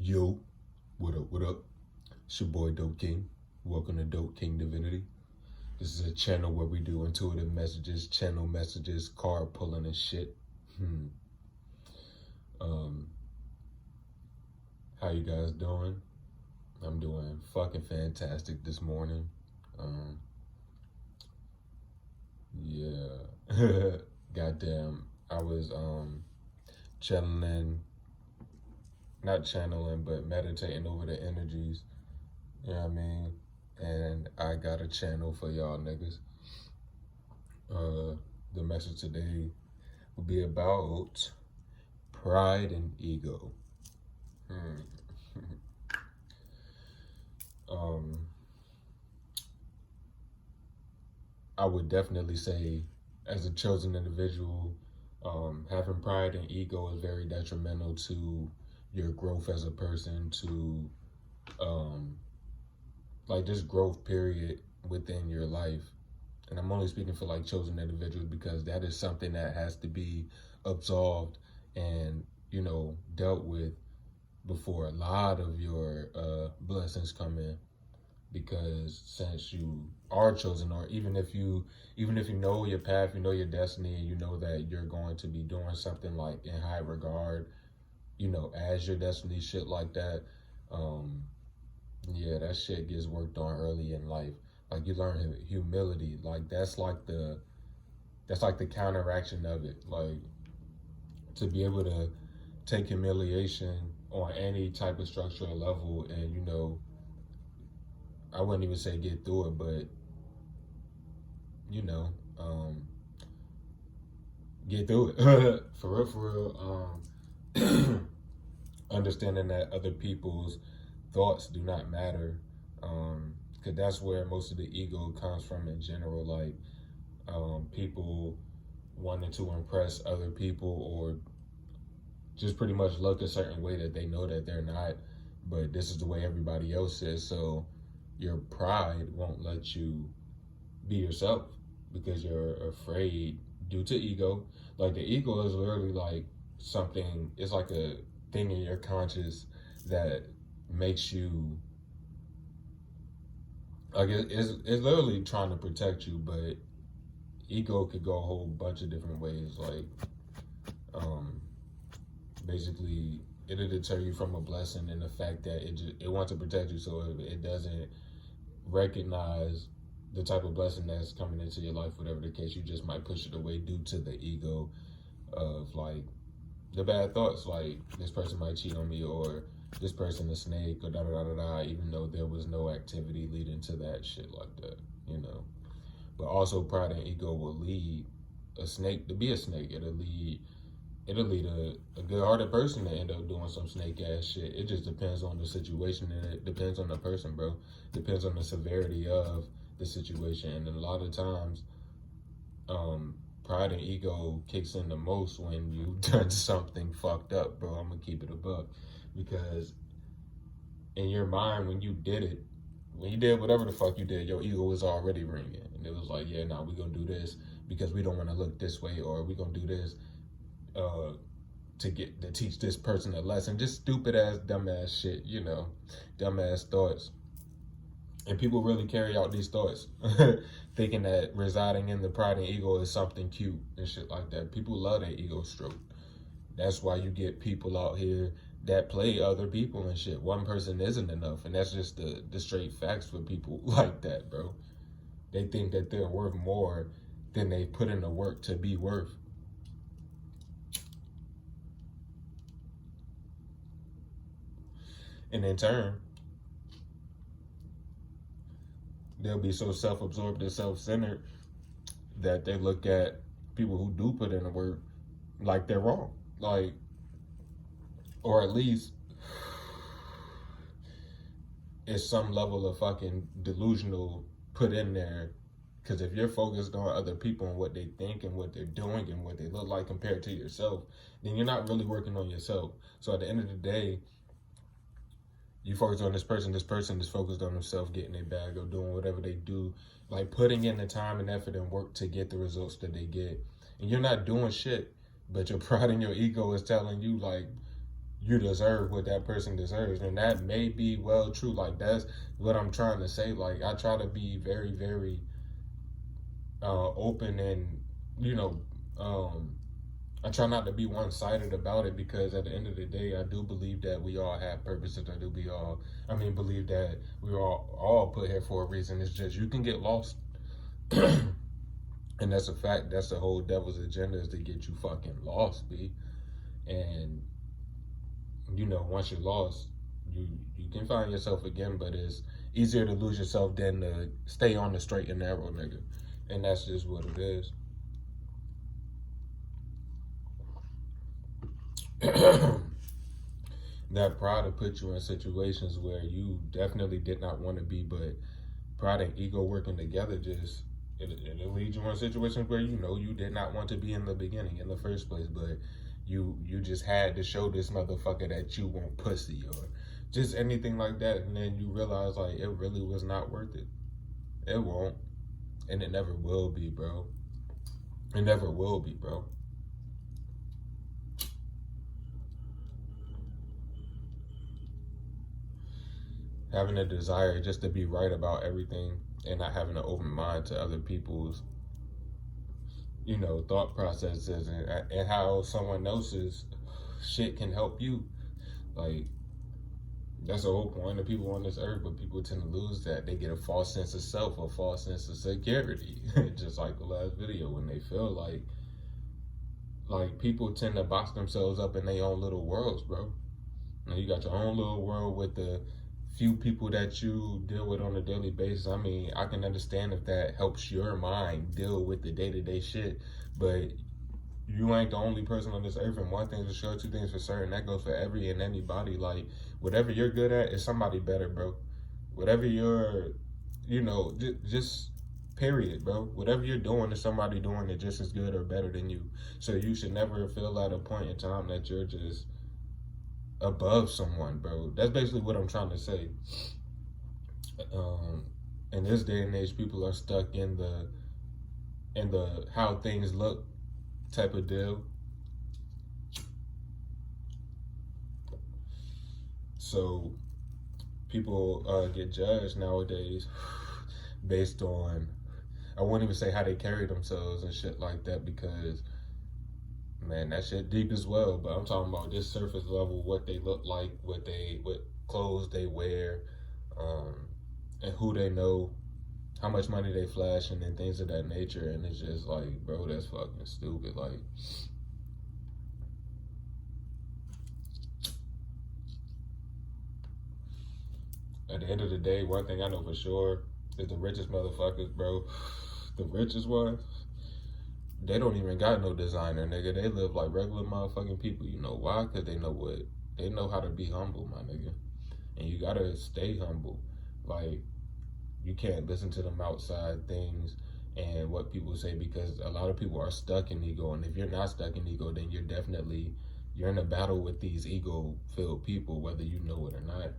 Yo, what up, what up? It's your boy Dope King. Welcome to Dope King Divinity. This is a channel where we do intuitive messages, channel messages, card pulling and shit. Um, how you guys doing? I'm doing fucking fantastic this morning. Yeah. Goddamn. I was not channeling, but meditating over the energies. You know what I mean? And I got a channel for y'all niggas. The message today will be about pride and ego. I would definitely say, as a chosen individual, having pride and ego is very detrimental to your growth as a person, to like just growth period within your life. And I'm only speaking for like chosen individuals because that is something that has to be absolved and, you know, dealt with before a lot of your blessings come in. Because since you are chosen, or even if you know your path, you know your destiny, and you know that you're going to be doing something like in high regard, you know, as your destiny, shit like that, yeah, that shit gets worked on early in life. Like you learn humility. Like that's like the counteraction of it. Like to be able to take humiliation on any type of structural level, and you know, I wouldn't even say get through it, but you know, get through it for real. Understanding that other people's thoughts do not matter, because that's where most of the ego comes from in general. Like people wanting to impress other people, or just pretty much look a certain way that they know that they're not, but this is the way everybody else is. So your pride won't let you be yourself because you're afraid due to ego. Like the ego is literally like something, it's like a thing in your conscious that makes you, like it's literally trying to protect you, but ego could go a whole bunch of different ways. Like basically it'll deter you from a blessing in the fact that it wants to protect you, so if it doesn't recognize the type of blessing that's coming into your life, whatever the case, you just might push it away due to the ego of like the bad thoughts, like this person might cheat on me, or this person a snake, or da da da da da, even though there was no activity leading to that shit like that, you know. But also pride and ego will lead a snake to be a snake. It'll lead a good-hearted person to end up doing some snake-ass shit. It just depends on the situation, and it depends on the person, bro. Depends on the severity of the situation. And a lot of times, pride and ego kicks in the most when you've done something fucked up, bro. I'm gonna keep it a buck. Because in your mind, when you did whatever the fuck you did, your ego was already ringing. And it was like, yeah, nah, we gonna do this because we don't wanna look this way, or we gonna do this to teach this person a lesson. Just stupid ass, dumb ass shit, you know, dumb ass thoughts. And people really carry out these thoughts thinking that residing in the pride and ego is something cute and shit like that. People love that ego stroke. That's why you get people out here that play other people and shit. One person isn't enough, and that's just the straight facts for people like that, bro. They think that they're worth more than they put in the work to be worth. And in turn, they'll be so self-absorbed and self-centered that they look at people who do put in the work like they're wrong. Like, or at least it's some level of fucking delusional put in there. Because if you're focused on other people and what they think and what they're doing and what they look like compared to yourself, then you're not really working on yourself. So at the end of the day, you focus on this person is focused on themselves, getting their bag or doing whatever they do, like putting in the time and effort and work to get the results that they get. And you're not doing shit, but your pride and your ego is telling you, like, you deserve what that person deserves. And that may be well true. Like, that's what I'm trying to say. Like, I try to be very, very open, and, you know, I try not to be one-sided about it, because at the end of the day, I do believe that we all have purposes. Believe that we are all put here for a reason. It's just you can get lost. And that's a fact. That's the whole devil's agenda, is to get you fucking lost, B. And, you know, once you're lost, you can find yourself again, but it's easier to lose yourself than to stay on the straight and narrow, nigga. And that's just what it is. That pride will put you in situations where you definitely did not want to be, but pride and ego working together just it'll lead you in situations where you know you did not want to be in the beginning, in the first place, but you just had to show this motherfucker that you want pussy or just anything like that, and then you realize like it really was not worth it. It won't, and it never will be, bro. It never will be, bro. Having a desire just to be right about everything and not having an open mind to other people's, you know, thought processes, and how someone else's shit can help you. Like, that's the whole point of people on this earth, but people tend to lose that. They get a false sense of self, a false sense of security. Just like the last video, when they feel like people tend to box themselves up in their own little worlds, bro. Now you got your own little world with the few people that you deal with on a daily basis. I mean, I can understand if that helps your mind deal with the day-to-day shit, but you ain't the only person on this earth. And one thing for sure, two things for certain, that goes for every and anybody. Like, whatever you're good at is somebody better, bro. Whatever you're, you know, just period, bro. Whatever you're doing is somebody doing it just as good or better than you. So you should never feel at a point in time that you're just above someone, bro. That's basically what I'm trying to say. In this day and age, people are stuck in the how things look type of deal. So people get judged nowadays based on, I won't even say how they carry themselves and shit like that, because man, that shit deep as well. But I'm talking about this surface level, what they look like, what clothes they wear, and who they know, how much money they flashing, and things of that nature. And it's just like, bro, that's fucking stupid. Like, at the end of the day, one thing I know for sure is the richest motherfuckers, bro, the richest ones, they don't even got no designer, nigga. They live like regular motherfucking people. You know why? Because they know how to be humble, my nigga. And you gotta stay humble. Like, you can't listen to them outside things and what people say, because a lot of people are stuck in ego. And if you're not stuck in ego, then you're in a battle with these ego-filled people, whether you know it or not.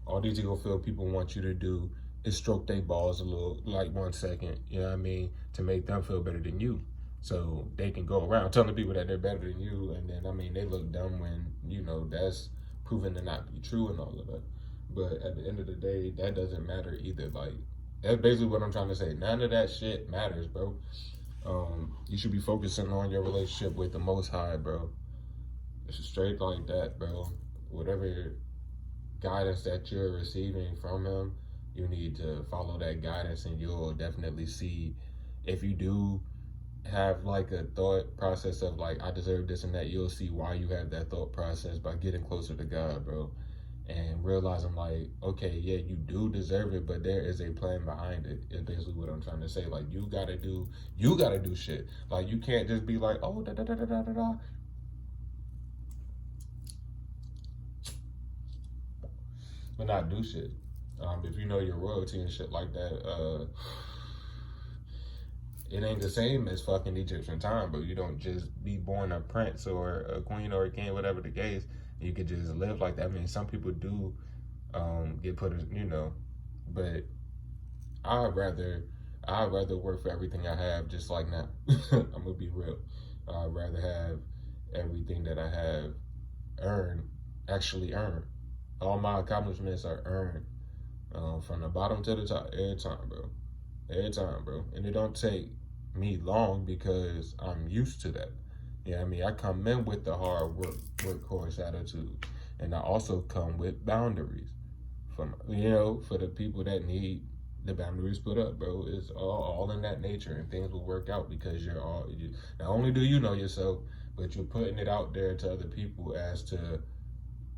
All these ego-filled people want you to do is stroke their balls a little, like 1 second, you know what I mean, to make them feel better than you. So they can go around telling people that they're better than you, and then, I mean, they look dumb when, you know, that's proven to not be true and all of that. But at the end of the day, that doesn't matter either. Like, that's basically what I'm trying to say. None of that shit matters, bro. You should be focusing on your relationship with the Most High, bro. It's straight like that, bro. Whatever guidance that you're receiving from him, you need to follow that guidance, and you'll definitely see, if you do have like a thought process of like, I deserve this and that, you'll see why you have that thought process by getting closer to God, bro. And realizing like, okay, yeah, you do deserve it, but there is a plan behind it. Is basically what I'm trying to say. Like, you gotta do shit. Like, you can't just be like, oh, da da da da da da da, but not do shit. If you know your royalty and shit like that, it ain't the same as fucking Egyptian time, but you don't just be born a prince or a queen or a king, whatever the case. You could just live like that. I mean, some people do get put in, you know, but I'd rather work for everything I have, just like now. I'm gonna be real. I'd rather have everything that I have earned actually earned. All my accomplishments are earned, from the bottom to the top every time, bro. Every time, bro. And it don't take me long because I'm used to that. Yeah, I mean, I come in with the hard workhorse attitude, and I also come with boundaries. From for the people that need the boundaries put up, bro. It's all in that nature, and things will work out because not only do you know yourself, but you're putting it out there to other people as to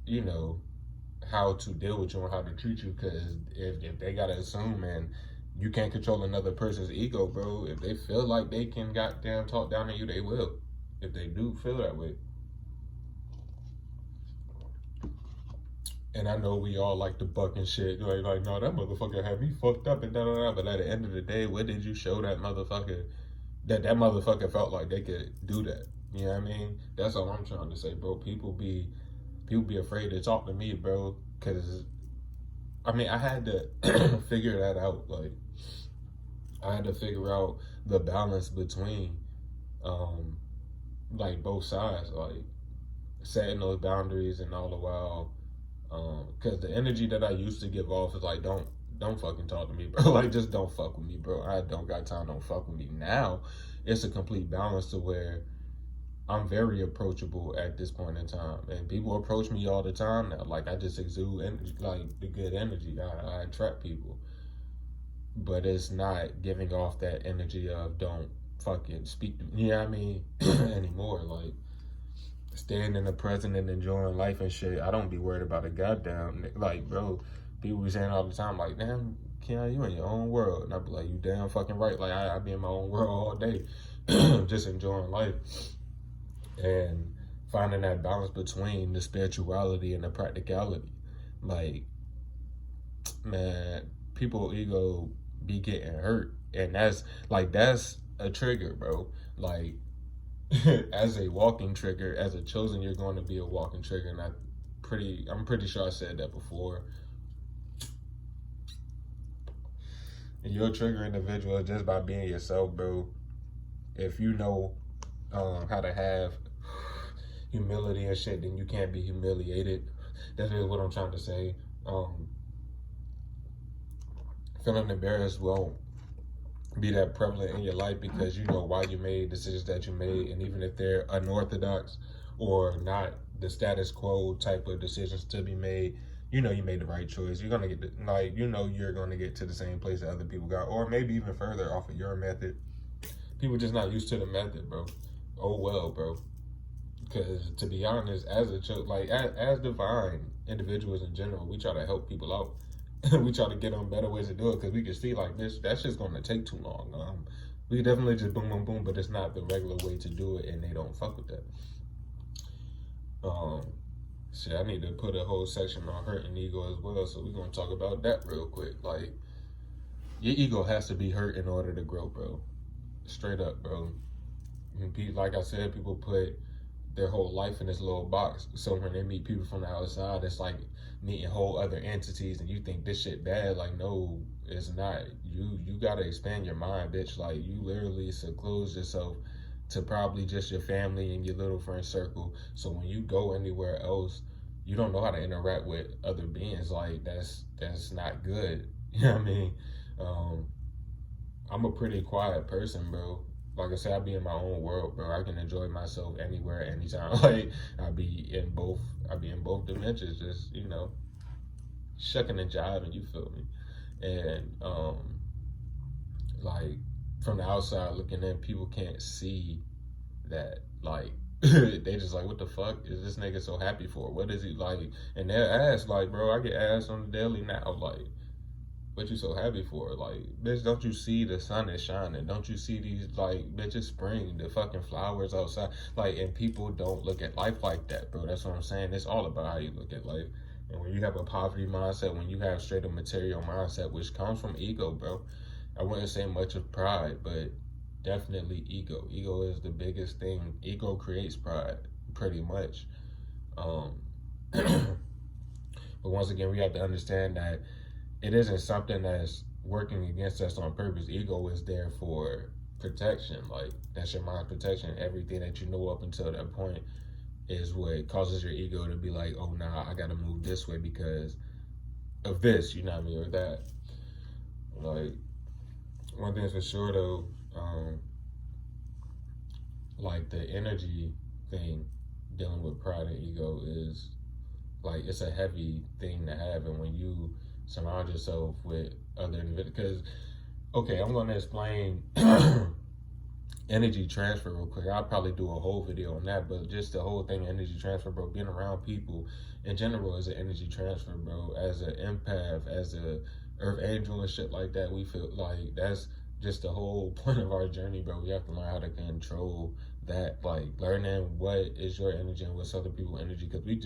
you know how to deal with you and how to treat you. Because if they gotta assume, and you can't control another person's ego, bro. If they feel like they can goddamn talk down on you, they will. If they do feel that way. And I know we all like to buck and shit. Like, no, that motherfucker had me fucked up and da da da. But at the end of the day, what did you show that motherfucker that motherfucker felt like they could do that? You know what I mean? That's all I'm trying to say, bro. People be afraid to talk to me, bro. Cause I mean, I had to figure that out. Like, I had to figure out the balance between, like both sides, like setting those boundaries and all the while. Cause the energy that I used to give off is like, don't fucking talk to me, bro. Like, just don't fuck with me, bro. I don't got time. Don't fuck with me. Now, it's a complete balance to where I'm very approachable at this point in time, and people approach me all the time now. Like, I just exude energy, like the good energy. I attract people, but it's not giving off that energy of don't fucking speak to me. You know what I mean? Anymore, like. Staying in the present and enjoying life and shit. I don't be worried about a goddamn, like, bro. People be saying all the time, like, damn, Keon, you in your own world. And I be like, you damn fucking right. Like, I be in my own world all day, just enjoying life and finding that balance between the spirituality and the practicality. Like, man, people ego be getting hurt, and that's a trigger, bro. Like, as a walking trigger, as a chosen, you're going to be a walking trigger, and I'm pretty sure I said that before. And you're a trigger individual just by being yourself, bro. If you know how to have humility and shit, then you can't be humiliated. That's really what I'm trying to say. Feeling embarrassed won't be that prevalent in your life because you know why you made decisions that you made, and even if they're unorthodox or not the status quo type of decisions to be made, you know you made the right choice. You're gonna get you're gonna get to the same place that other people got, or maybe even further off of your method. People just not used to the method, bro. Oh well, bro. Because to be honest, as divine individuals in general, we try to help people out. We try to get on better ways to do it because we can see like this. That's just going to take too long. We definitely just boom, boom, boom, but it's not the regular way to do it, and they don't fuck with that. Shit, I need to put a whole section on hurt and ego as well, so we're gonna talk about that real quick. Like, your ego has to be hurt in order to grow, bro. Straight up, bro. Like I said, people put their whole life in this little box, so when they meet people from the outside, it's like meeting whole other entities, and you think this shit bad. Like, no, it's not. You gotta expand your mind, bitch. Like, you literally seclude yourself to probably just your family and your little friend circle, so when you go anywhere else, you don't know how to interact with other beings. Like, that's not good. You know what I mean? I'm a pretty quiet person, bro. Like I said, I be in my own world, bro. I can enjoy myself anywhere, anytime. Like, I be in both dimensions, just, shucking and jiving, you feel me? And like, from the outside looking in, people can't see that. Like, they just like, what the fuck is this nigga so happy for? What is he like? And they'll ask, like, bro, I get asked on the daily now, like, what you so happy for? Like, bitch, don't you see the sun is shining? Don't you see these, like, bitch, it's spring, the fucking flowers outside? Like, and people don't look at life like that, bro. That's what I'm saying. It's all about how you look at life. And when you have a poverty mindset, when you have straight up material mindset, which comes from ego, bro, I wouldn't say much of pride, but definitely ego. Ego is the biggest thing. Ego creates pride, pretty much. But once again, we have to understand that it isn't something that's working against us on purpose. Ego is there for protection. Like, that's your mind's protection. Everything that you know up until that point is what causes your ego to be like, oh nah, I gotta move this way because of this, you know what I mean, or that. Like, one thing's for sure though, like the energy thing dealing with pride and ego is like, it's a heavy thing to have. And when you surround yourself with other individuals, because okay, I'm going to explain energy transfer real quick. I'll probably do a whole video on that, but just the whole thing, energy transfer, bro, being around people in general is an energy transfer, bro. As an empath, as a earth angel and shit like that, we feel like that's just the whole point of our journey, bro. We have to learn how to control that, like learning what is your energy and what's other people's energy, because we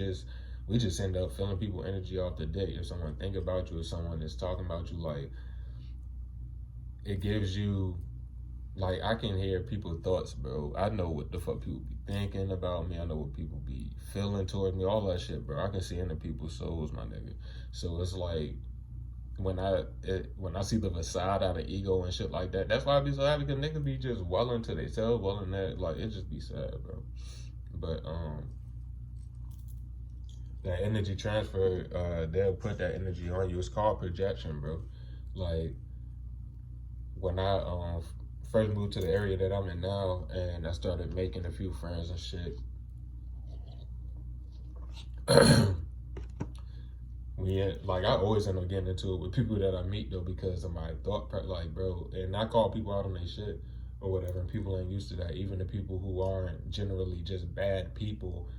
just end up feeling people energy off the day. If someone think about you, if someone is talking about you, like it gives you, like, I can hear people's thoughts, bro. I know what the fuck people be thinking about me. I know what people be feeling towards me, all that shit, bro. I can see into people's souls, my nigga. So it's like, when I see the facade out of ego and shit like that, that's why I be so happy, because niggas be just welling to themselves, welling that, like, it just be sad, bro. But that energy transfer, they'll put that energy on you. It's called projection, bro. Like, when I first moved to the area that I'm in now, and I started making a few friends and shit, like, I always end up getting into it with people that I meet though, because of my thought, like, bro, and I call people out on their shit or whatever, and people ain't used to that. Even the people who aren't generally just bad people,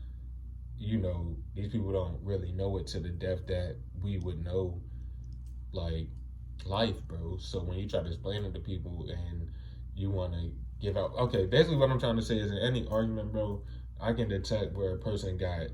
you know, these people don't really know it to the depth that we would know, like, life, bro. So when you try to explain it to people and you want to give out, okay, basically what I'm trying to say is, in any argument, bro, I can detect where a person got,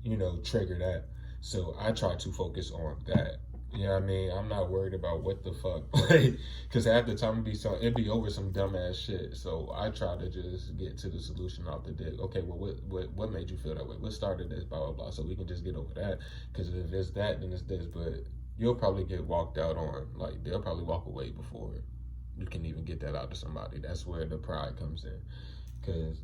you know, triggered at. So I try to focus on that. You know what I mean? I'm not worried about what the fuck, like, because half the time it'd be over some dumbass shit. So I try to just get to the solution off the dick. Okay, well, what made you feel that way? What started this? Blah blah blah. So we can just get over that. Because if it's that, then it's this. But you'll probably get walked out on. Like, they'll probably walk away before you can even get that out to somebody. That's where the pride comes in. Because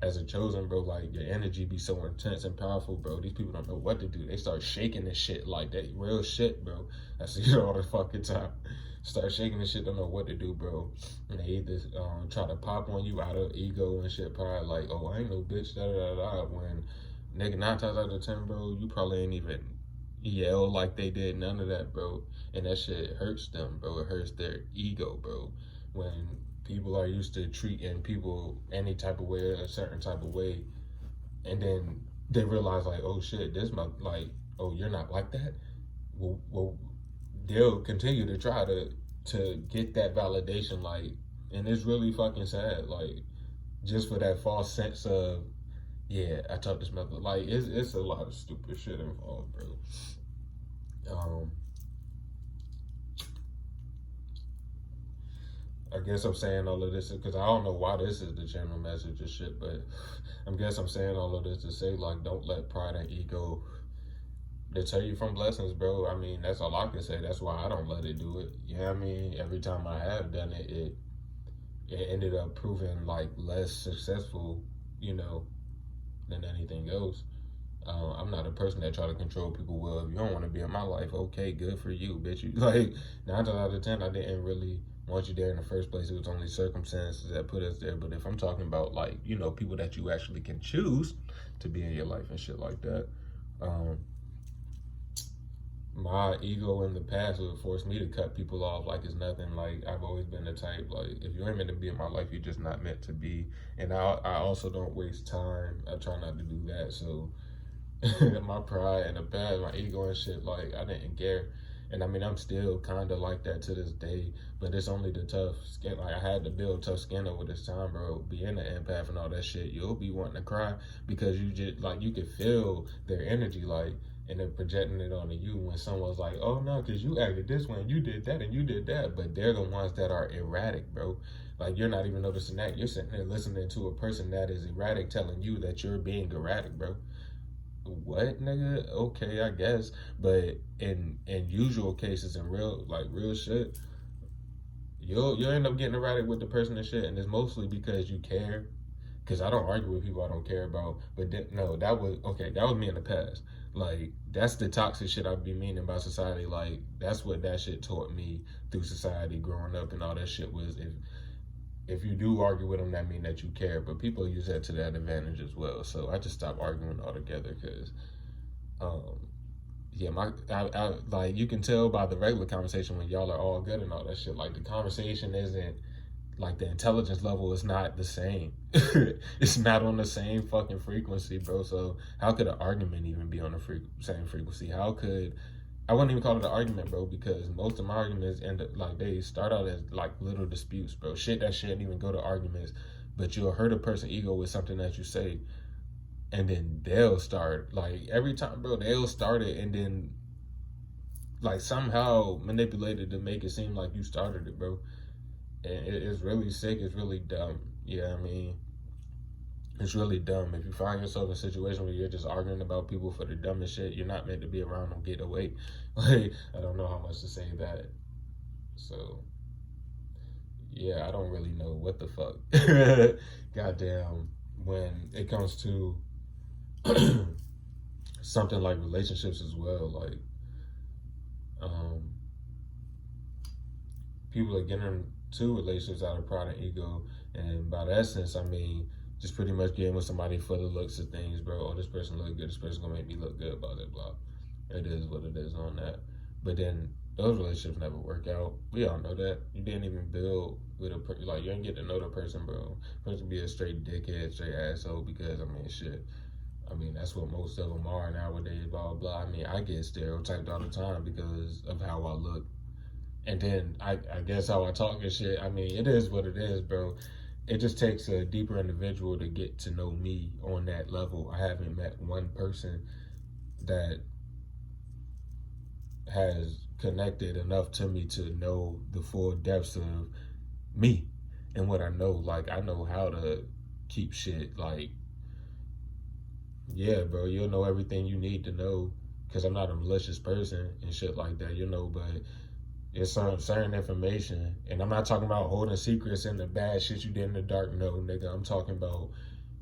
as a chosen, bro, like, your energy be so intense and powerful, bro. These people don't know what to do. They start shaking this shit, like, that real shit, bro. I see it all the fucking time. Start shaking this shit, don't know what to do, bro. And they either try to pop on you out of ego and shit, pride, like, oh, I ain't no bitch, da da da da. When nigga, 9 times out of 10, bro, you probably ain't even yell like they did, none of that, bro. And that shit hurts them, bro. It hurts their ego, bro. When people are used to treating people any type of way, a certain type of way, and then they realize, like, oh shit, this my, like, oh, you're not like that. Well, they'll continue to try to get that validation, like, and it's really fucking sad, like, just for that false sense of, yeah, I talked this mother, like, it's a lot of stupid shit involved, bro. I guess I'm saying all of this because I don't know why this is the general message of shit, but I guess I'm saying all of this to say, like, don't let pride and ego deter you from blessings, bro. I mean, that's all I can say. That's why I don't let it do it. You know what I mean? Every time I have done it, it ended up proving, like, less successful, you know, than anything else. I'm not a person that try to control people. Well, if you don't want to be in my life, okay, good for you, bitch. You, like, 9 times out of 10, I didn't really want you there in the first place. It was only circumstances that put us there. But if I'm talking about, like, you know, people that you actually can choose to be in your life and shit like that, my ego in the past would force me to cut people off like it's nothing. Like, I've always been the type, like, if you ain't meant to be in my life, you're just not meant to be. And I also don't waste time. I try not to do that. So my pride and the past, my ego and shit, like, I didn't care. And I mean, I'm still kind of like that to this day, but it's only the tough skin. Like, I had to build tough skin over this time, bro. Being an empath and all that shit, you'll be wanting to cry because you just, like, you can feel their energy, like, and they're projecting it onto you when someone's like, oh no, because you acted this way and you did that and you did that. But they're the ones that are erratic, bro. Like, you're not even noticing that. You're sitting there listening to a person that is erratic telling you that you're being erratic, bro. What, nigga? Okay, I guess. But in usual cases, in real shit, you'll end up getting erratic with the person and shit, and it's mostly because you care. because I don't argue with people I don't care about. But no, that was okay. That was me in the past. Like that's the toxic shit I be meaning about society. Like that's what that shit taught me through society growing up and all that shit was if you do argue with them, that mean that you care. But people use that to that advantage as well. So I just stopped arguing altogether because, yeah, like you can tell by the regular conversation when y'all are all good and all that shit. Like the conversation isn't like the intelligence level is not the same. It's not on the same fucking frequency, bro. So how could an argument even be on the same frequency? How could I wouldn't even call it an argument, bro, because most of my arguments end up like they start out as like little disputes, bro. Shit that shouldn't even go to arguments, but you'll hurt a person's ego with something that you say, and then they'll start like every time, bro. They'll start it and then like somehow manipulate it to make it seem like you started it, bro. And it's really sick. It's really dumb. Yeah, I mean, it's really dumb. If you find yourself in a situation where you're just arguing about people for the dumbest shit, you're not meant to be around them. Get away. Like, I don't know how much to say that. So, yeah, I don't really know what the fuck. Goddamn, when it comes to something like relationships as well, like, people are getting into relationships out of pride and ego. And by that sense, I mean, just pretty much getting with somebody for the looks of things, bro. Oh, this person look good. This person gonna make me look good, blah, blah, blah. It is what it is on that. But then those relationships never work out. We all know that. You didn't even build with a person. Like, you didn't get to know the person, bro. Person be a straight dickhead, straight asshole because, I mean, shit. I mean, that's what most of them are nowadays, blah, blah, blah. I mean, I get stereotyped all the time because of how I look. And then I guess how I talk and shit. I mean, it is what it is, bro. It just takes a deeper individual to get to know me on that level. I haven't met one person that has connected enough to me to know the full depths of me and what I know. Like, I know how to keep shit. Like, yeah, bro, you'll know everything you need to know because I'm not a malicious person and shit like that, you know, but it's some certain information, and I'm not talking about holding secrets and the bad shit you did in the dark. No, nigga, I'm talking about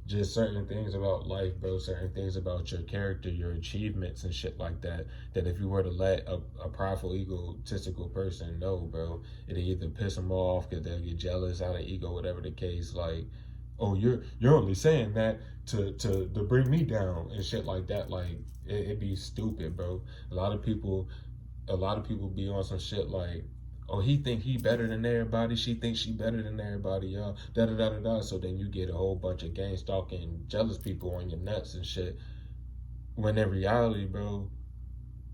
just certain things about life, bro. Certain things about your character, your achievements, and shit like that. That if you were to let a prideful, egotistical person know, bro, it'll either piss them off because they'll get jealous out of ego, whatever the case. Like, oh, you're only saying that to bring me down and shit like that. Like, it'd be stupid, bro. A lot of people be on some shit like, oh, he think he better than everybody, she thinks she better than everybody, y'all, da da da da da. So then you get a whole bunch of gang stalking, jealous people on your nuts and shit. When in reality, bro,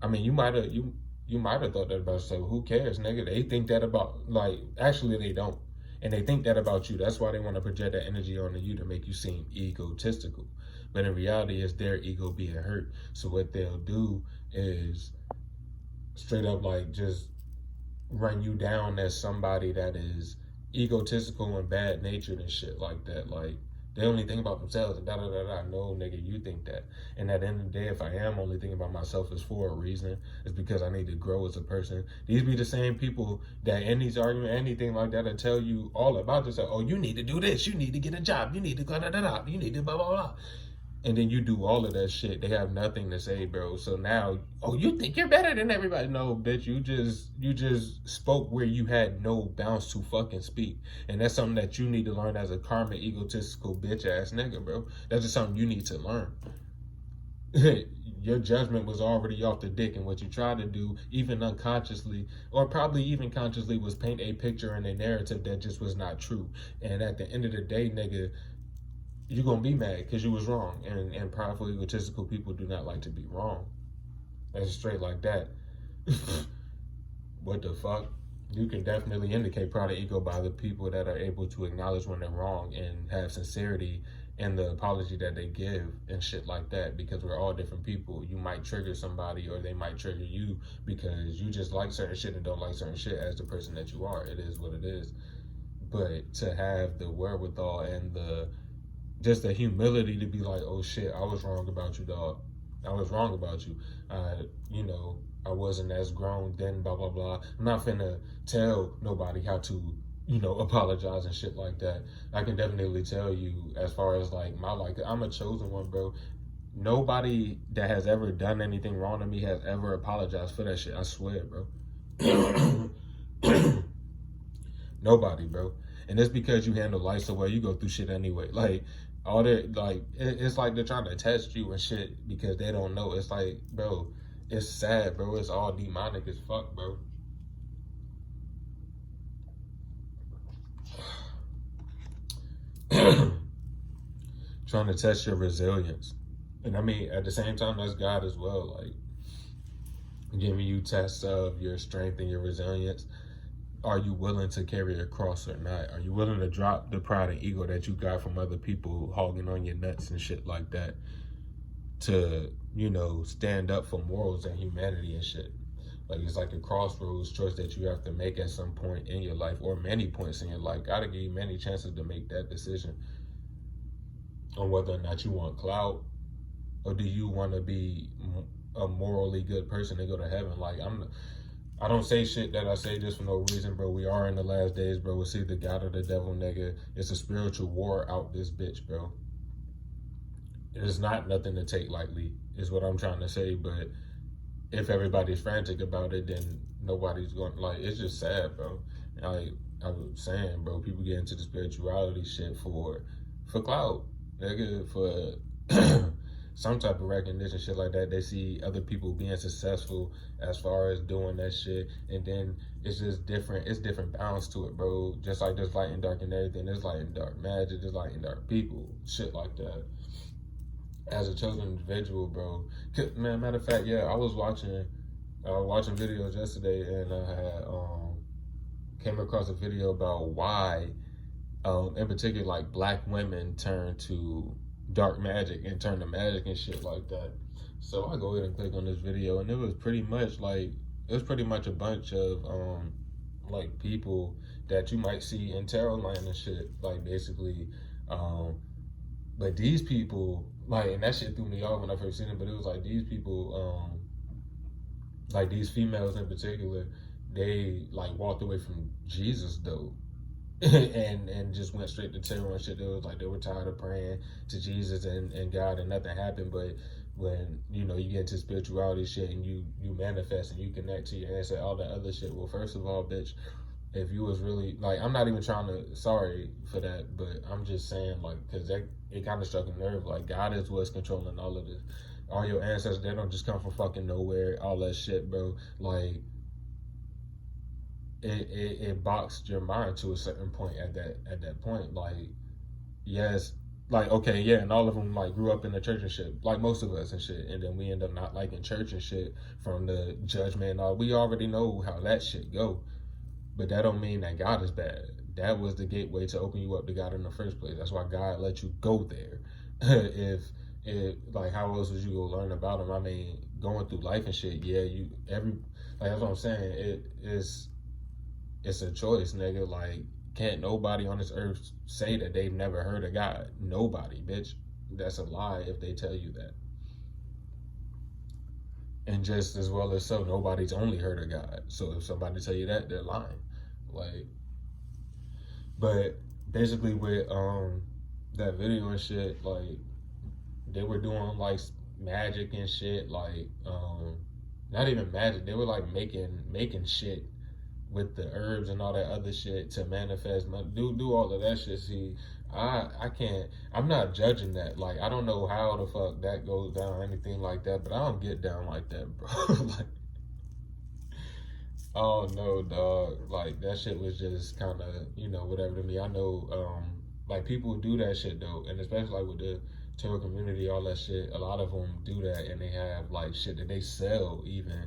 I mean, you might have thought that about yourself. Who cares, nigga? They think that about, like, actually they don't. And they think that about you. That's why they want to project that energy onto you to make you seem egotistical. But in reality, it's their ego being hurt. So what they'll do is straight up like just run you down as somebody that is egotistical and bad natured and shit like that. Like, they only think about themselves and da da da da. No, nigga, you think that. And at the end of the day, if I am only thinking about myself, it's for a reason. It's because I need to grow as a person. These be the same people that in these arguments, anything like that, will tell you all about this. Oh, you need to do this. You need to get a job. You need to da da da da. You need to blah blah blah. And then you do all of that shit. They have nothing to say, bro. So now, oh, you think you're better than everybody? No, bitch. You just spoke where you had no bounds to fucking speak. And that's something that you need to learn as a karmic, egotistical, bitch ass nigga, bro. That's just something you need to learn. Your judgment was already off the dick, and what you tried to do, even unconsciously, or probably even consciously, was paint a picture and a narrative that just was not true. And at the end of the day, nigga, you're gonna be mad because you was wrong. And prideful, egotistical people do not like to be wrong. That's straight like that. What the fuck? You can definitely indicate pride and ego by the people that are able to acknowledge when they're wrong and have sincerity in the apology that they give and shit like that, because we're all different people. You might trigger somebody or they might trigger you because you just like certain shit and don't like certain shit as the person that you are. It is what it is. But to have the wherewithal and just the humility to be like, oh shit, I was wrong about you, dog. I was wrong about you. I wasn't as grown then, blah, blah, blah. I'm not finna tell nobody how to apologize and shit like that. I can definitely tell you, as far as like my life, I'm a chosen one, bro. Nobody that has ever done anything wrong to me has ever apologized for that shit. I swear, bro. Nobody, bro. And it's because you handle life so well. You go through shit anyway. Like all that, like it's like they're trying to test you and shit because they don't know. It's like, bro, it's sad, bro. It's all demonic as fuck, bro. Trying to test your resilience. And I mean, at the same time, that's God as well. Like giving you tests of your strength and your resilience. Are you willing to carry a cross or not? Are you willing to drop the pride and ego that you got from other people hogging on your nuts and shit like that to, stand up for morals and humanity and shit? Like, it's like a crossroads choice that you have to make at some point in your life, or many points in your life. Gotta give you many chances to make that decision on whether or not you want clout, or do you want to be a morally good person and go to heaven. Like, I don't say shit that I say just for no reason, bro. We are in the last days, bro. It's either God or the devil, nigga. It's a spiritual war out this bitch, bro. It is not nothing to take lightly, is what I'm trying to say. But if everybody's frantic about it, then nobody's going, like, it's just sad, bro. Like I was saying, bro, people get into the spirituality shit for clout, nigga, for some type of recognition, shit like that. They see other people being successful as far as doing that shit, and then it's just different. It's different balance to it, bro. Just like there's light and dark and everything. There's light and dark magic. There's light and dark people, shit like that. As a chosen individual, bro. Man, matter of fact, yeah, I was watching videos yesterday, and I had came across a video about why, in particular, like black women turn to dark magic and turn to magic and shit like that. So I go ahead and click on this video, and it was pretty much a bunch of like people that you might see in tarot land and shit, like basically. But these people, like, and that shit threw me off when I first seen it. But it was like these people, like these females in particular, they like walked away from Jesus though, and just went straight to tarot and shit. It was like they were tired of praying to Jesus and God, and nothing happened. But when you get into spirituality shit and you manifest and you connect to your ancestors, all that other shit. Well, first of all, bitch, if you was really like, I'm not even trying to, sorry for that, but I'm just saying, like, because it kind of struck a nerve. Like, God is what's controlling all of this. All your ancestors, they don't just come from fucking nowhere. All that shit, bro. Like, it boxed your mind to a certain point at that point. Like, yes, like, okay, yeah, and all of them like grew up in the church and shit, like most of us and shit, and then we end up not liking church and shit from the judgment and all. We already know how that shit go. But that don't mean that God is bad. That was the gateway to open you up to God in the first place. That's why God let you go there. if like, how else would you go learn about him? I mean, going through life and shit, yeah, that's what I'm saying. It's a choice, nigga. Like, can't nobody on this earth say that they've never heard of God. Nobody, bitch. That's a lie if they tell you that. And just as well as so, nobody's only heard of God. So if somebody tell you that, they're lying. Like, but basically with that video and shit, like, they were doing like magic and shit, like not even magic. They were like making shit with the herbs and all that other shit to manifest. Do all of that shit. See, I can't. I'm not judging that. Like, I don't know how the fuck that goes down or anything like that, but I don't get down like that, bro. Like, oh no, dog. Like, that shit was just kind of whatever to me. I know like people do that shit though, and especially like with the tarot community, all that shit. A lot of them do that, and they have like shit that they sell even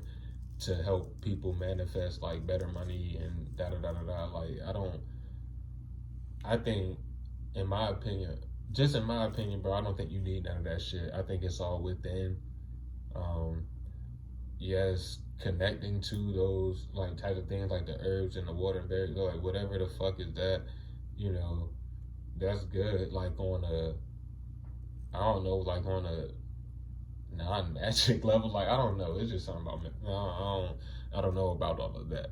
to help people manifest like better money and da da da da da. Like, I think, in my opinion, bro, I don't think you need none of that shit. I think it's all within. Yes, connecting to those like type of things, like the herbs and the water and berries, like whatever the fuck is that, that's good. Like on a, I don't know, like on a non-magic level, like I don't know. It's just something about me. I don't know about all of that.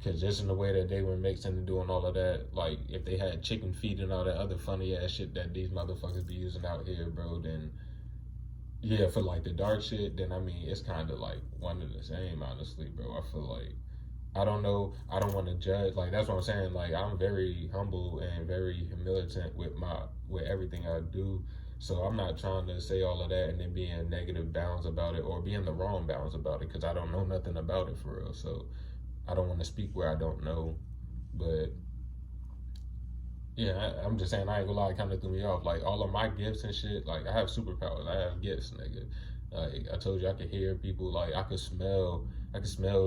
Cause just in the way that they were mixing and doing all of that, like if they had chicken feet and all that other funny ass shit that these motherfuckers be using out here, bro, then yeah, for like the dark shit, then I mean it's kind of like one of the same, honestly, bro. I feel like I don't know, I don't want to judge. Like that's what I'm saying. Like I'm very humble and very militant with everything I do. So I'm not trying to say all of that and then be in negative bounds about it or be in the wrong bounds about it because I don't know nothing about it for real. So I don't want to speak where I don't know, but yeah, I'm just saying I ain't gonna lie, it kind of threw me off. Like all of my gifts and shit, like I have superpowers. I have gifts, nigga. Like I told you, I could hear people. Like I could smell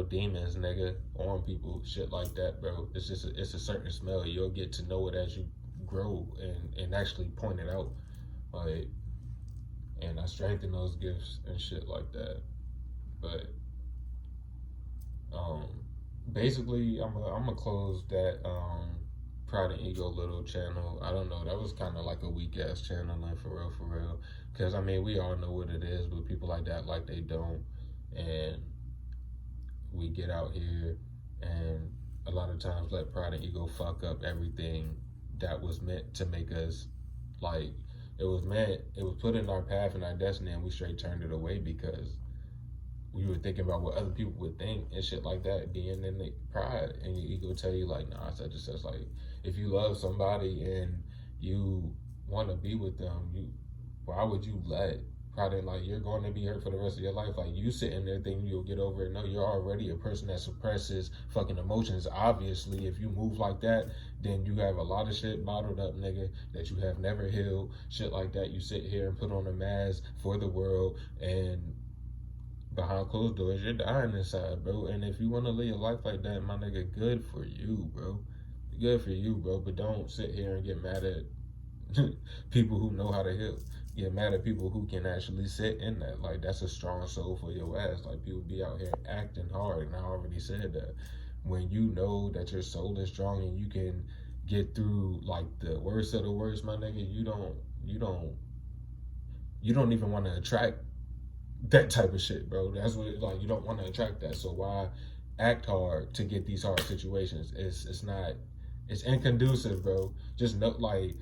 demons, nigga, on people, shit like that, bro. It's just it's a certain smell. You'll get to know it as you grow and actually point it out, like. And I strengthen those gifts and shit like that. But um, basically, I'm gonna close that Pride and Ego little channel. I don't know. That was kind of like a weak ass channel, like for real, for real. Because I mean, we all know what it is, but people like that, like they don't. And we get out here and a lot of times let pride and ego fuck up everything that was meant to make us like it was put in our path and our destiny, and we straight turned it away because we were thinking about what other people would think and shit like that, being in the pride and your ego tell you like, nah, such and such. Like if you love somebody and you want to be with them, why would you let pride in, like, you're going to be hurt for the rest of your life? Like you sitting there thinking you'll get over it. No, you're already a person that suppresses fucking emotions. Obviously, if you move like that, then you have a lot of shit bottled up, nigga, that you have never healed. Shit like that. You sit here and put on a mask for the world, and behind closed doors, you're dying inside, bro. And if you want to live your life like that, my nigga, good for you, bro. Good for you, bro. But don't sit here and get mad at people who know how to heal. Get mad at people who can actually sit in that. Like, that's a strong soul for your ass. Like, people be out here acting hard, and I already said that. When you know that your soul is strong and you can get through, like, the worst of the worst, my nigga, you don't even want to attract that type of shit, bro. That's what like you don't want to attract that. So why act hard to get these hard situations? It's inconducive, bro. Just know, like,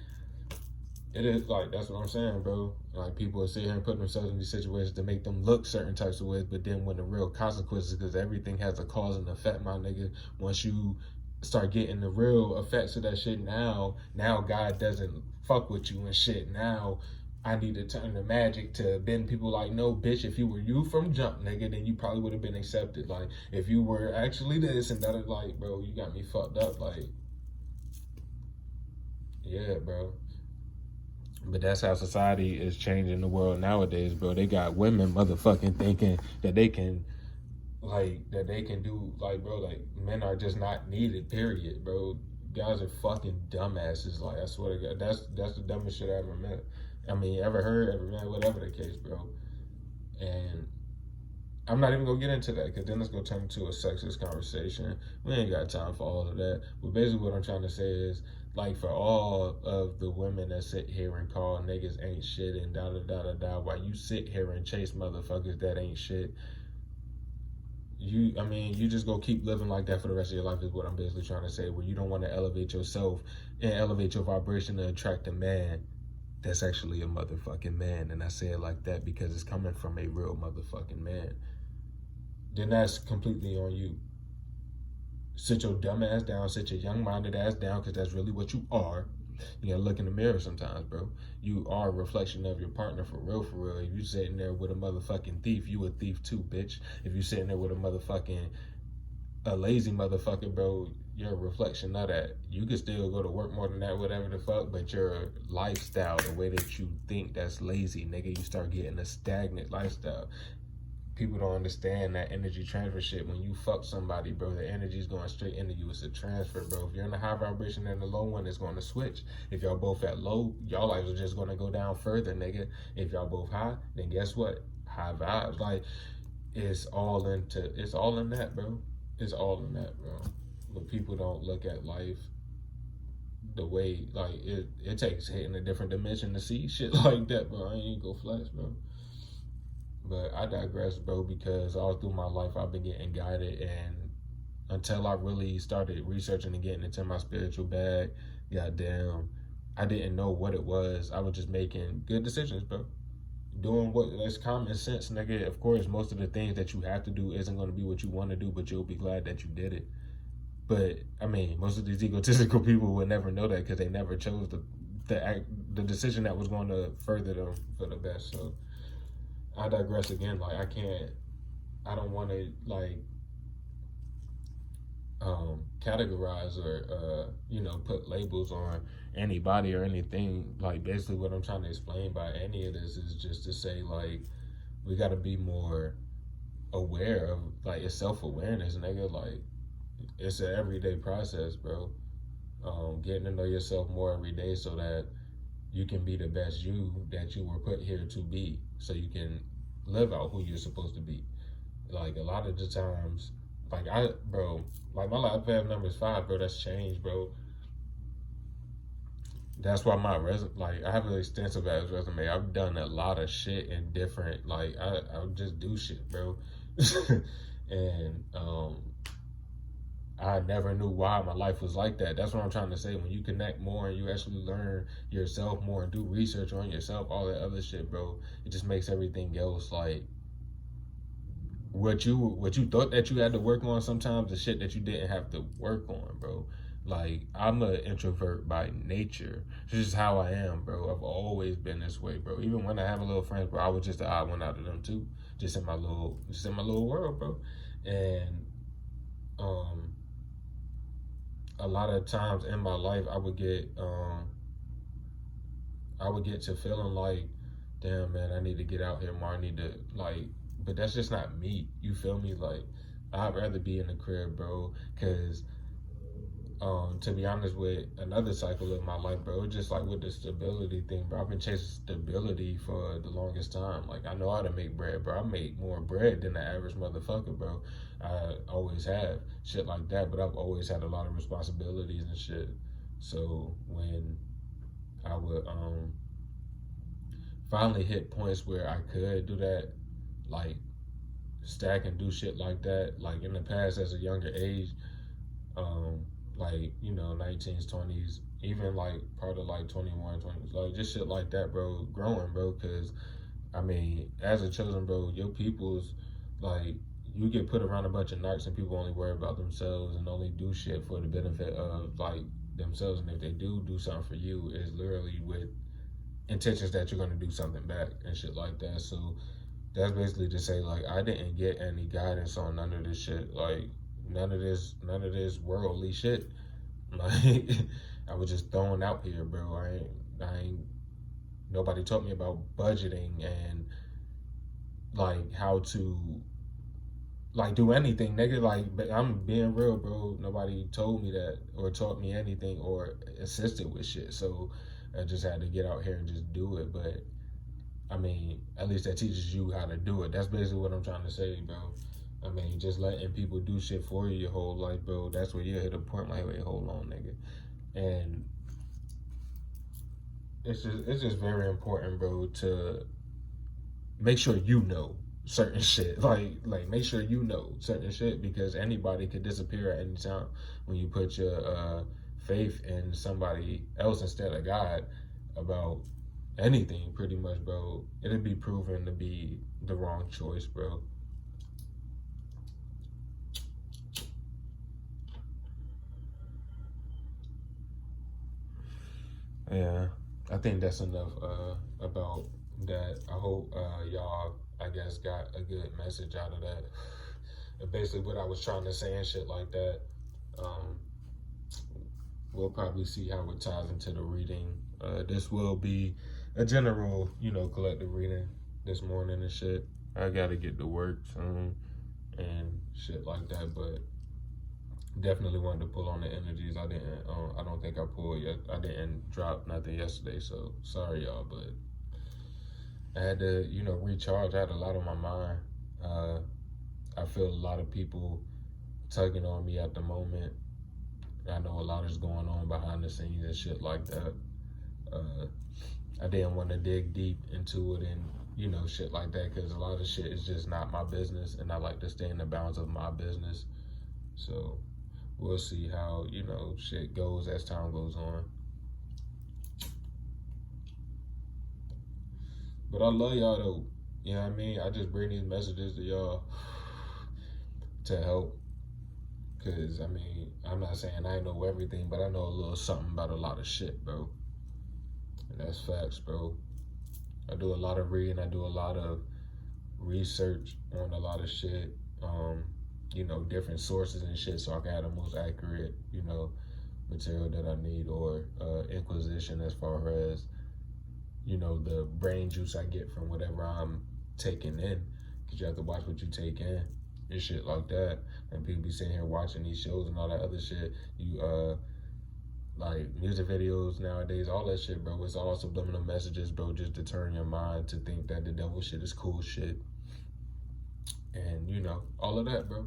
it is, like, that's what I'm saying, bro. Like, people are sitting here and putting themselves in these situations to make them look certain types of ways, but then when the real consequences, because everything has a cause and effect, my nigga. Once you start getting the real effects of that shit, now God doesn't fuck with you and shit. Now I need to turn the magic to bend people like, no, bitch, if you were you from jump, nigga, then you probably would have been accepted. Like, if you were actually this and that, is like, bro, you got me fucked up. Like, yeah, bro. But that's how society is changing the world nowadays, bro. They got women motherfucking thinking that they can, like, do, like, bro, like, men are just not needed, period, bro. Guys are fucking dumbasses. Like, I swear to God, that's the dumbest shit I ever met. I mean, ever heard, ever met, whatever the case, bro. And I'm not even gonna get into that because then it's gonna turn into a sexist conversation. We ain't got time for all of that. But basically, what I'm trying to say is, like, for all of the women that sit here and call niggas ain't shit and da da da da da, while you sit here and chase motherfuckers that ain't shit, you just go keep living like that for the rest of your life is what I'm basically trying to say, where you don't want to elevate yourself and elevate your vibration to attract a man that's actually a motherfucking man. And I say it like that because it's coming from a real motherfucking man. Then that's completely on you. Sit your dumb ass down, sit your young-minded ass down, because that's really what you are. You gotta look in the mirror sometimes, bro. You are a reflection of your partner for real, for real. If you sitting there with a motherfucking thief, you a thief too, bitch. If you sitting there with a lazy motherfucker, bro, you're a reflection of that. You can still go to work more than that, whatever the fuck, but your lifestyle, the way that you think, that's lazy, nigga. You start getting a stagnant lifestyle. People don't understand that energy transfer shit. When you fuck somebody, bro, the energy's going straight into you. It's a transfer, bro. If you're in the high vibration and the low one, it's going to switch. If y'all both at low, y'all lives are just going to go down further, nigga. If y'all both high, then guess what? High vibes. Like, it's all in that, bro. It's all in that, bro. But people don't look at life the way, like, it takes hitting a different dimension to see shit like that, bro. I ain't go flex, bro. But I digress, bro, because all through my life I've been getting guided, and until I really started researching and getting into my spiritual bag, goddamn, I didn't know what it was. I was just making good decisions, bro. Doing what is common sense, nigga. Of course, most of the things that you have to do isn't going to be what you want to do, but you'll be glad that you did it. But I mean, most of these egotistical people would never know that because they never chose the decision that was going to further them for the best. So I digress again. Like I don't want to like categorize or put labels on anybody or anything. Like basically what I'm trying to explain by any of this is just to say like we got to be more aware of like it's self-awareness, nigga. Like it's an everyday process, bro. Getting to know yourself more every day so that you can be the best you that you were put here to be, so you can live out who you're supposed to be. Like a lot of the times, like my life path number is 5, bro. That's changed, bro. That's why my resume, like I have an extensive ass resume. I've done a lot of shit in different, like I just do shit, bro. And I never knew why my life was like that. That's what I'm trying to say. When you connect more and you actually learn yourself more and do research on yourself, all that other shit, bro, it just makes everything else like what you thought that you had to work on. Sometimes the shit that you didn't have to work on, bro. Like I'm an introvert by nature. It's just how I am, bro. I've always been this way, bro. Even when I have a little friends, bro, I was just the odd one out of them too. Just in my little world, bro. And a lot of times in my life I would get to feeling like, damn man, I need to get out here more. I need to like, but that's just not me. You feel me? Like I'd rather be in the crib, bro, because to be honest with another cycle of my life, bro, just like with the stability thing, bro, I've been chasing stability for the longest time. Like I know how to make bread, bro. I make more bread than the average motherfucker, bro. I always have shit like that, but I've always had a lot of responsibilities and shit. So when I would finally hit points where I could do that, like stack and do shit like that, like in the past as a younger age, like 19s, 20s, even like part of like 21, 20, like just shit like that, bro. Growing, bro, because I mean, as a chosen, bro, your people's like you get put around a bunch of narcs and people only worry about themselves and only do shit for the benefit of like themselves, and if they do something for you, it's literally with intentions that you're gonna do something back and shit like that. So that's basically to say like I didn't get any guidance on none of this shit, like none of this worldly shit. Like I was just thrown out here, bro. I ain't nobody taught me about budgeting and like how to like do anything, nigga. Like I'm being real, bro. Nobody told me that or taught me anything or assisted with shit. So I just had to get out here and just do it. But I mean, at least that teaches you how to do it. That's basically what I'm trying to say, bro. I mean, just letting people do shit for you your whole life, bro. That's where you hit a point like, wait, hold on, nigga. And it's just very important, bro, to make sure you know certain shit. Like make sure you know certain shit, because anybody could disappear at any time when you put your faith in somebody else instead of God about anything, pretty much, bro. It'll be proven to be the wrong choice, bro. Yeah, I think that's enough about that. I hope y'all, I guess, got a good message out of that. And basically what I was trying to say and shit like that. We'll probably see how it ties into the reading. This will be a general, collective reading this morning and shit. I gotta get to work soon and shit like that, but definitely wanted to pull on the energies. I don't think I pulled yet. I didn't drop nothing yesterday, so sorry y'all, but I had to, recharge. I had a lot on my mind. I feel a lot of people tugging on me at the moment. I know a lot is going on behind the scenes and shit like that. I didn't want to dig deep into it and, shit like that, because a lot of shit is just not my business, and I like to stay in the bounds of my business. So we'll see how, you know, shit goes as time goes on. But I love y'all though. You know what I mean? I just bring these messages to y'all to help. Cause I mean, I'm not saying I know everything, but I know a little something about a lot of shit, bro. And that's facts, bro. I do a lot of reading, I do a lot of research on a lot of shit. You know, different sources and shit, so I can have the most accurate, you know, material that I need, or inquisition as far as, you know, the brain juice I get from whatever I'm taking in, because you have to watch what you take in and shit like that. And people be sitting here watching these shows and all that other shit. You like music videos nowadays, all that shit, bro. It's all subliminal messages, bro, just to turn your mind to think that the devil shit is cool shit. And you know, all of that, bro.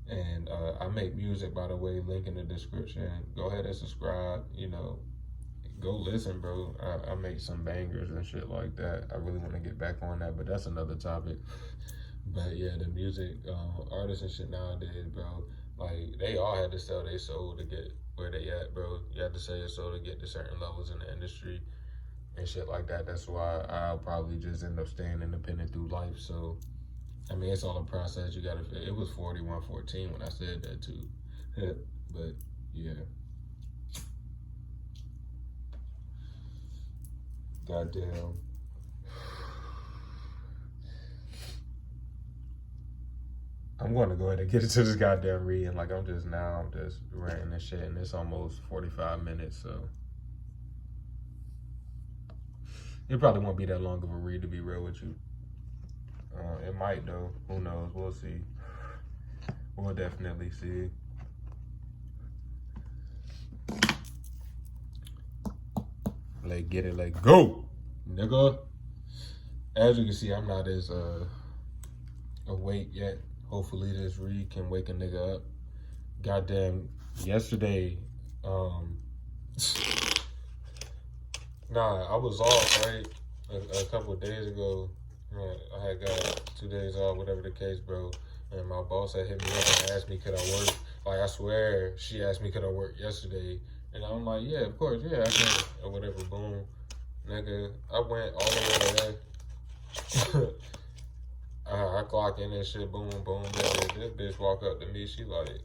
And I make music, by the way, link in the description. Go ahead and subscribe, you know. Go listen, bro. I make some bangers and shit like that. I really want to get back on that, but that's another topic. But yeah, the music artists and shit nowadays, bro, like they all had to sell their soul to get where they at, bro. You have to sell your soul to get to certain levels in the industry and shit like that. That's why I'll probably just end up staying independent through life. So I mean, it's all a process. You gotta. It was 4114 when I said that too, but yeah. Goddamn. I'm going to go ahead and get into this goddamn reading. Like I'm just ranting and shit, and it's almost 45 minutes, so it probably won't be that long of a read, to be real with you. It might though. Who knows? We'll see. We'll definitely see. Let's get it. Let's go, nigga. As you can see, I'm not as awake yet. Hopefully this read can wake a nigga up. Goddamn, yesterday, nah, I was off, right? A couple of days ago. I had got 2 days off, whatever the case, bro. And my boss had hit me up and asked me, could I work? Like, I swear, she asked me, could I work yesterday? And I'm like, yeah, of course, yeah, I can, or whatever, boom. Nigga, I went all the way there. I clock in and shit, boom, boom, baby. This bitch walk up to me, she like,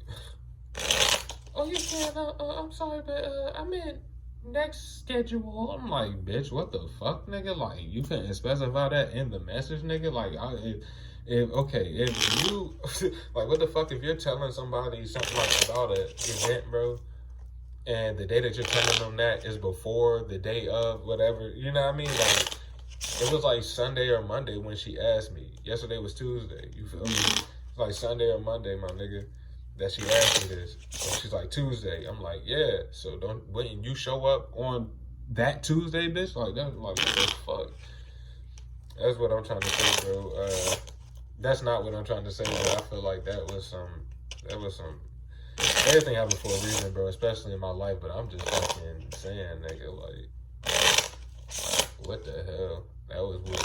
oh, you can, I'm sorry, but I'm in next schedule. I'm like, bitch, what the fuck, nigga? Like, you couldn't specify that in the message, nigga? Like, if you, like, what the fuck, if you're telling somebody something like about an event, bro, and the day that you're telling them that is before the day of whatever, you know what I mean? Like, it was like Sunday or Monday when she asked me. Yesterday was Tuesday, you feel me? It's like Sunday or Monday, my nigga, that she asked me this. And she's like, Tuesday. I'm like, yeah. So when you show up on that Tuesday, bitch, like that, like what the fuck? That's what I'm trying to say, bro. That's not what I'm trying to say, but I feel like that was some, everything happened for a reason, bro, especially in my life, but I'm just fucking saying, nigga, like, what the hell? That was weird.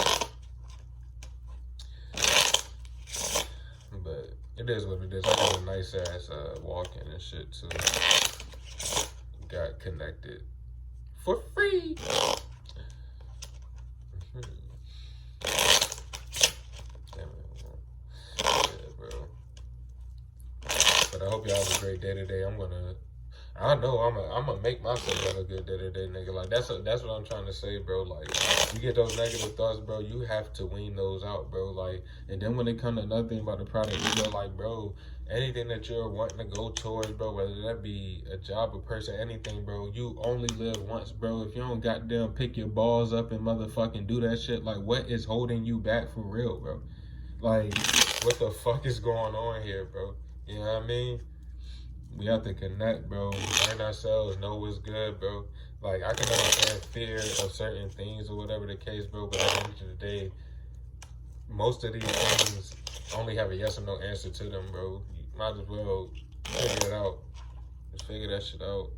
But it is what it is. I got a nice ass walk-in and shit too. Got connected for free. Yeah, bro. But I hope y'all have a great day today. I know I'm gonna make myself have a good day today, nigga. Like that's what I'm trying to say, bro. Like you get those negative thoughts, bro. You have to wean those out, bro. Like, and then when it comes to another thing about the product, you know, like, bro, anything that you're wanting to go towards, bro, whether that be a job, a person, anything, bro, you only live once, bro. If you don't goddamn pick your balls up and motherfucking do that shit, like, what is holding you back for real, bro? Like, what the fuck is going on here, bro? You know what I mean? We have to connect, bro. Learn ourselves, know what's good, bro. Like, I can understand fear of certain things or whatever the case, bro, but at the end of the day, most of these things only have a yes or no answer to them, bro. You might as well figure it out. Just figure that shit out.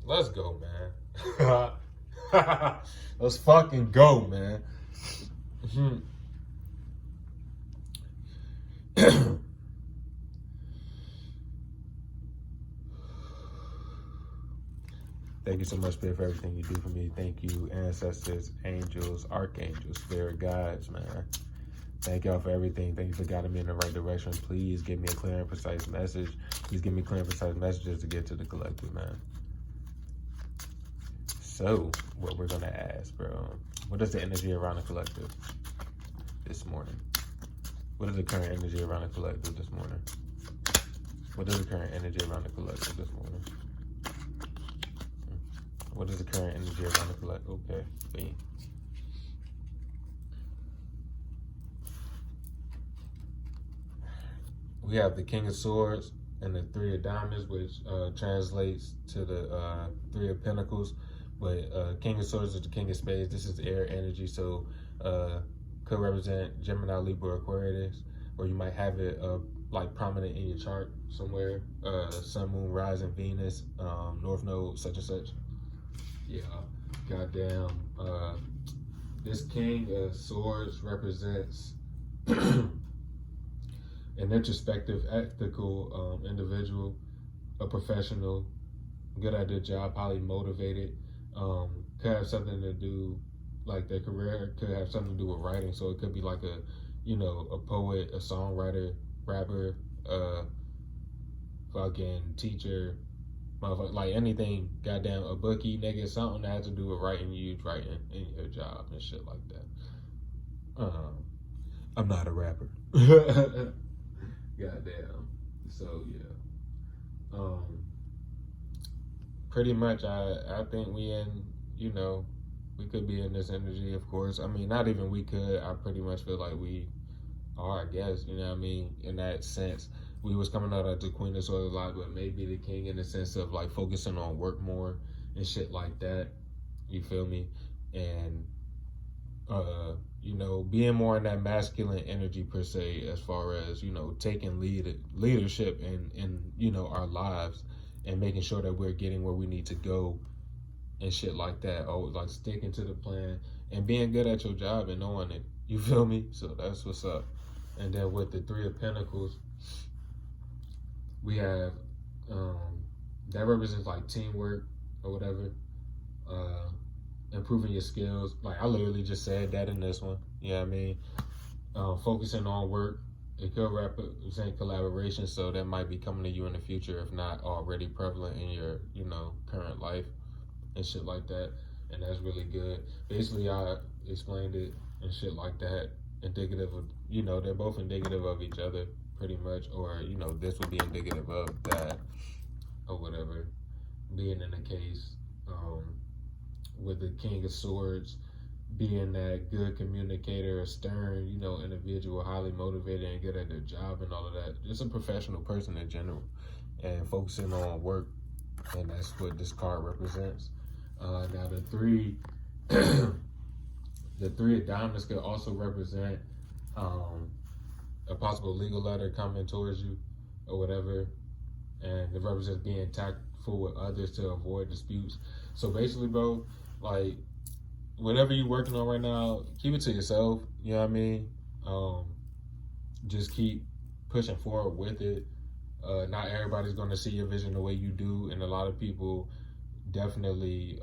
Let's go, man. Let's fucking go, man. Thank you so much, Spirit, for everything you do for me. Thank you, ancestors, angels, archangels, spirit guides, man. Thank y'all for everything. Thank you for guiding me in the right direction. Please give me a clear and precise message. Please give me clear and precise messages to get to the collective, man. So, what we're going to ask, bro, what is the energy around the collective this morning? What is the current energy around the collective this morning? What is the current energy around the collective this morning? What is the current energy around the collective? Okay, B. We have the King of Swords and the Three of Diamonds, which translates to the Three of Pentacles. But King of Swords is the King of Spades. This is air energy, so could represent Gemini, Libra, Aquarius, or you might have it like prominent in your chart somewhere. Sun, Moon, Rising, Venus, North Node, such and such. Yeah, goddamn. This King of Swords represents an introspective, ethical individual, a professional, good at their job, highly motivated. Could have something to do, like their career could have something to do with writing. So it could be like a poet, a songwriter, rapper, fucking teacher, like anything, goddamn, a bookie, nigga, something that has to do with writing. You writing in your job and shit like that. I'm not a rapper. Goddamn. So yeah. Pretty much I think we in, we could be in this energy, of course. I mean, not even we could. I pretty much feel like we are, I guess, you know what I mean? In that sense, we was coming out of the Queen of Swords a lot, but maybe the King in the sense of like focusing on work more and shit like that. You feel me? And, being more in that masculine energy per se, as far as, taking leadership in our lives and making sure that we're getting where we need to go and shit like that. Always like sticking to the plan and being good at your job and knowing it. You feel me? So that's what's up. And then with the Three of Pentacles, we have that represents like teamwork or whatever, improving your skills. Like I literally just said that in this one. You know what I mean? Focusing on work. It could represent collaboration, so that might be coming to you in the future if not already prevalent in your, current life and shit like that. And that's really good. Basically, I explained it and shit like that. Indicative of, they're both indicative of each other pretty much, or, this would be indicative of that or whatever being in the case. With the King of Swords being that good communicator, a stern, individual, highly motivated and good at their job and all of that. Just a professional person in general and focusing on work. And that's what this card represents. Now the three of Diamonds could also represent a possible legal letter coming towards you or whatever. And it represents being tactful with others to avoid disputes. So basically, bro, like, whatever you're working on right now, keep it to yourself. You know what I mean? Just keep pushing forward with it. Not everybody's going to see your vision the way you do. And a lot of people definitely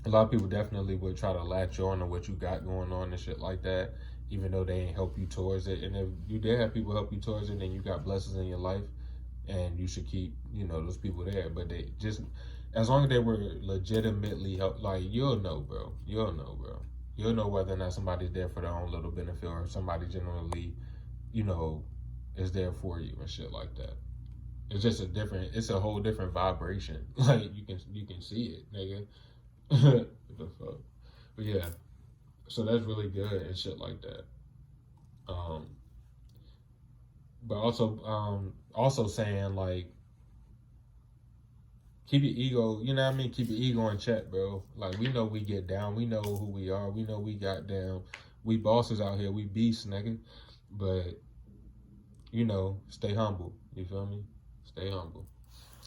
would try to latch on to what you got going on and shit like that, even though they ain't help you towards it. And if you did have people help you towards it, then you got blessings in your life, and you should keep, those people there. But they just, as long as they were legitimately help, like, you'll know, bro. You'll know whether or not somebody's there for their own little benefit or if somebody generally, is there for you and shit like that. It's just it's a whole different vibration. Like, you can see it, nigga. What the fuck? But yeah, so that's really good and shit like that. But also saying, like, keep your ego, you know what I mean? Keep your ego in check, bro. Like, we know we get down. We know who we are. We know we got down. We bosses out here. We beasts, nigga. But, stay humble. You feel me? Stay humble.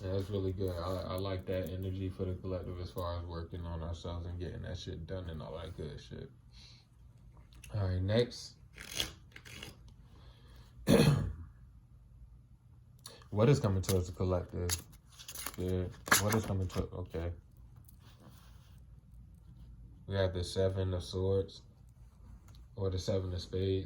And that's really good. I like that energy for the collective as far as working on ourselves and getting that shit done and all that good shit. All right, next. What is coming towards the collective? Yeah. What is coming to? Okay. We have the 7 of Swords or the 7 of Spades.